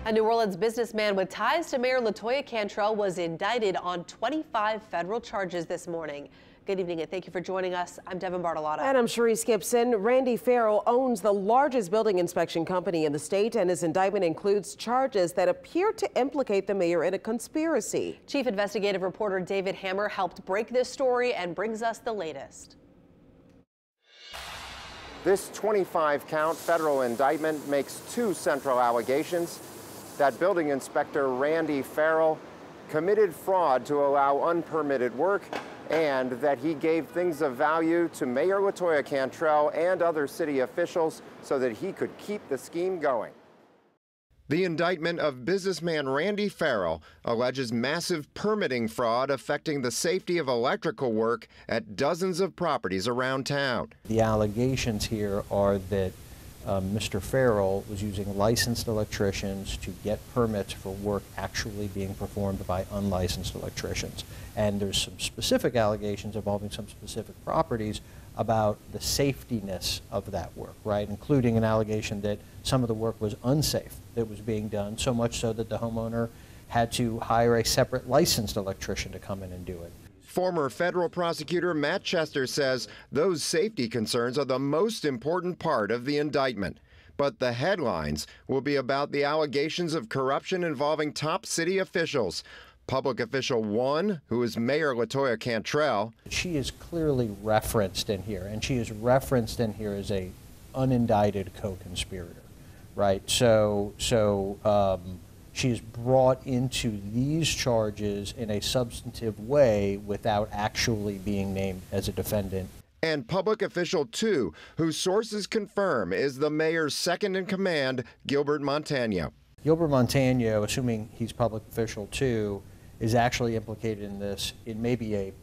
A New Orleans businessman with ties to Mayor LaToya Cantrell was indicted on 25 federal charges this morning. Good evening and thank you for joining us. I'm Devin Bartolotta. And I'm Cherise Gibson. Randy Farrell owns the largest building inspection company in the state, and his indictment includes charges that appear to implicate the mayor in a conspiracy. Chief investigative reporter David Hammer helped break this story and brings us the latest. This 25-count federal indictment makes two central allegations: that building inspector Randy Farrell committed fraud to allow unpermitted work, and that he gave things of value to Mayor LaToya Cantrell and other city officials so that he could keep the scheme going. The indictment of businessman Randy Farrell alleges massive permitting fraud affecting the safety of electrical work at dozens of properties around town. The allegations here are that Mr. Farrell was using licensed electricians to get permits for work actually being performed by unlicensed electricians. And there's some specific allegations involving some specific properties about the safetiness of that work, right? Including an allegation that some of the work was unsafe that was being done, so much so that the homeowner had to hire a separate licensed electrician to come in and do it. Former federal prosecutor Matt Chester says those safety concerns are the most important part of the indictment. But the headlines will be about the allegations of corruption involving top city officials. Public official one, who is Mayor LaToya Cantrell. She is clearly referenced in here, and she is referenced in here as a unindicted co-conspirator, right? So she is brought into these charges in a substantive way without actually being named as a defendant. And public official two, whose sources confirm is the mayor's second in command, Gilbert Montano. Gilbert Montano, assuming he's public official two, is actually implicated in this. It may be a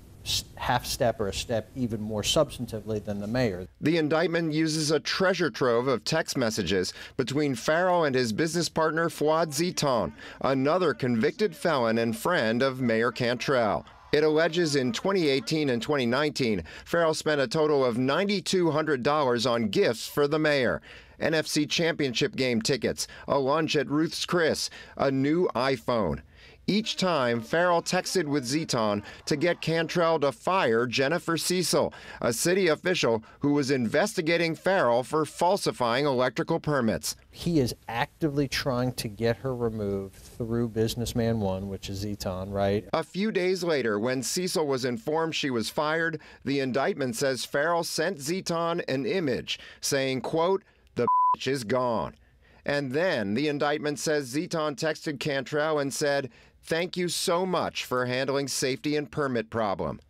half step or a step even more substantively than the mayor. The indictment uses a treasure trove of text messages between Farrell and his business partner Fouad Ziton, another convicted felon and friend of Mayor Cantrell. It alleges in 2018 and 2019, Farrell spent a total of $9,200 on gifts for the mayor: NFC championship game tickets, a lunch at Ruth's Chris, a new iPhone. Each time, Farrell texted with Ziton to get Cantrell to fire Jennifer Cecil, a city official who was investigating Farrell for falsifying electrical permits. He is actively trying to get her removed through businessman one, which is Ziton, right? A few days later, when Cecil was informed she was fired, the indictment says Farrell sent Ziton an image saying, quote, "The bitch is gone." And then the indictment says Ziton texted Cantrell and said, "Thank you so much for handling safety and permit problem."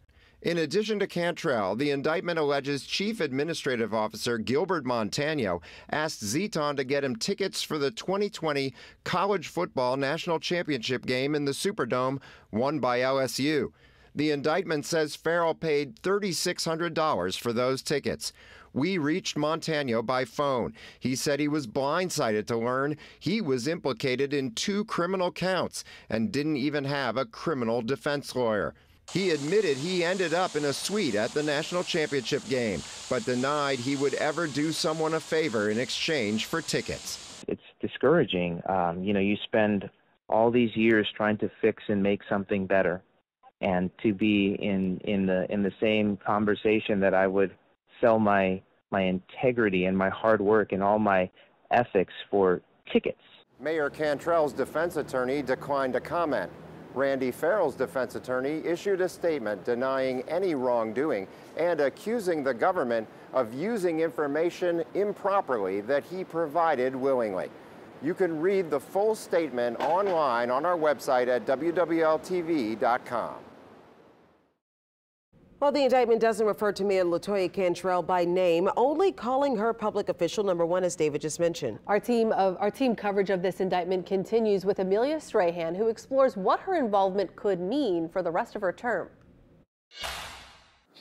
In addition to Cantrell, the indictment alleges Chief Administrative Officer Gilbert Montano asked Ziton to get him tickets for the 2020 College Football National Championship game in the Superdome, won by LSU. The indictment says Farrell paid $3,600 for those tickets. We reached Montano by phone. He said he was blindsided to learn he was implicated in 2 criminal counts and didn't even have a criminal defense lawyer. He admitted he ended up in a suite at the national championship game, but denied he would ever do someone a favor in exchange for tickets. It's discouraging. You spend all these years trying to fix and make something better, and to be in the same conversation that I would sell my integrity and my hard work and all my ethics for tickets. Mayor Cantrell's defense attorney declined to comment. Randy Farrell's defense attorney issued a statement denying any wrongdoing and accusing the government of using information improperly that he provided willingly. You can read the full statement online on our website at wwltv.com. Well, the indictment doesn't refer to Mayor LaToya Cantrell by name, only calling her public official number one, as David just mentioned. Our team coverage of this indictment continues with Amelia Strahan, who explores what her involvement could mean for the rest of her term.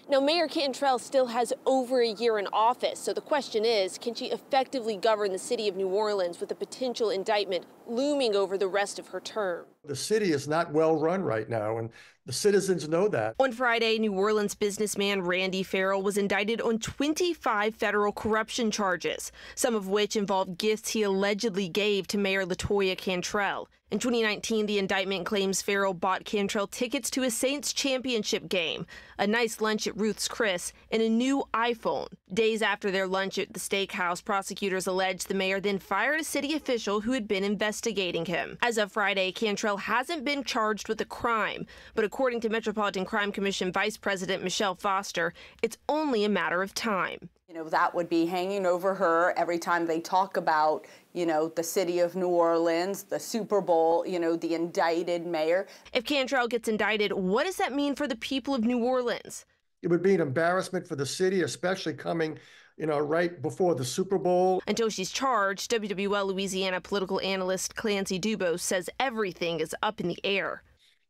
Now, Mayor Cantrell still has over a year in office, so the question is, can she effectively govern the city of New Orleans with a potential indictment looming over the rest of her term? The city is not well run right now, and the citizens know that. On Friday, New Orleans businessman Randy Farrell was indicted on 25 federal corruption charges, some of which involved gifts he allegedly gave to Mayor LaToya Cantrell. In 2019, the indictment claims Farrell bought Cantrell tickets to a Saints championship game, a nice lunch at Ruth's Chris, and a new iPhone. Days after their lunch at the steakhouse, prosecutors alleged the mayor then fired a city official who had been investigating him. As of Friday, Cantrell hasn't been charged with a crime, but according to Metropolitan Crime Commission Vice President Michelle Foster, it's only a matter of time. You know, that would be hanging over her every time they talk about, you know, the city of New Orleans, the Super Bowl, you know, the indicted mayor. If Cantrell gets indicted, what does that mean for the people of New Orleans? It would be an embarrassment for the city, especially coming, you know, right before the Super Bowl. Until she's charged, WWL Louisiana political analyst Clancy Dubose says everything is up in the air.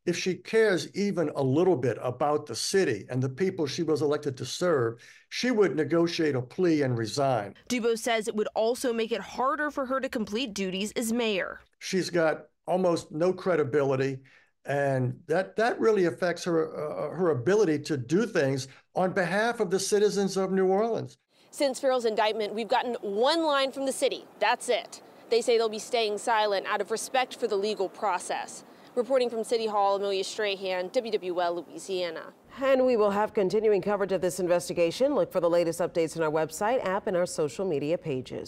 If she cares even a little bit about the city and the people she was elected to serve, she would negotiate a plea and resign. Dubose says it would also make it harder for her to complete duties as mayor. She's got almost no credibility, and that really affects her ability to do things on behalf of the citizens of New Orleans. Since Farrell's indictment, we've gotten one line from the city. That's it. They say they'll be staying silent out of respect for the legal process. Reporting from City Hall, Amelia Strahan, WWL Louisiana. And we will have continuing coverage of this investigation. Look for the latest updates on our website, app, and our social media pages.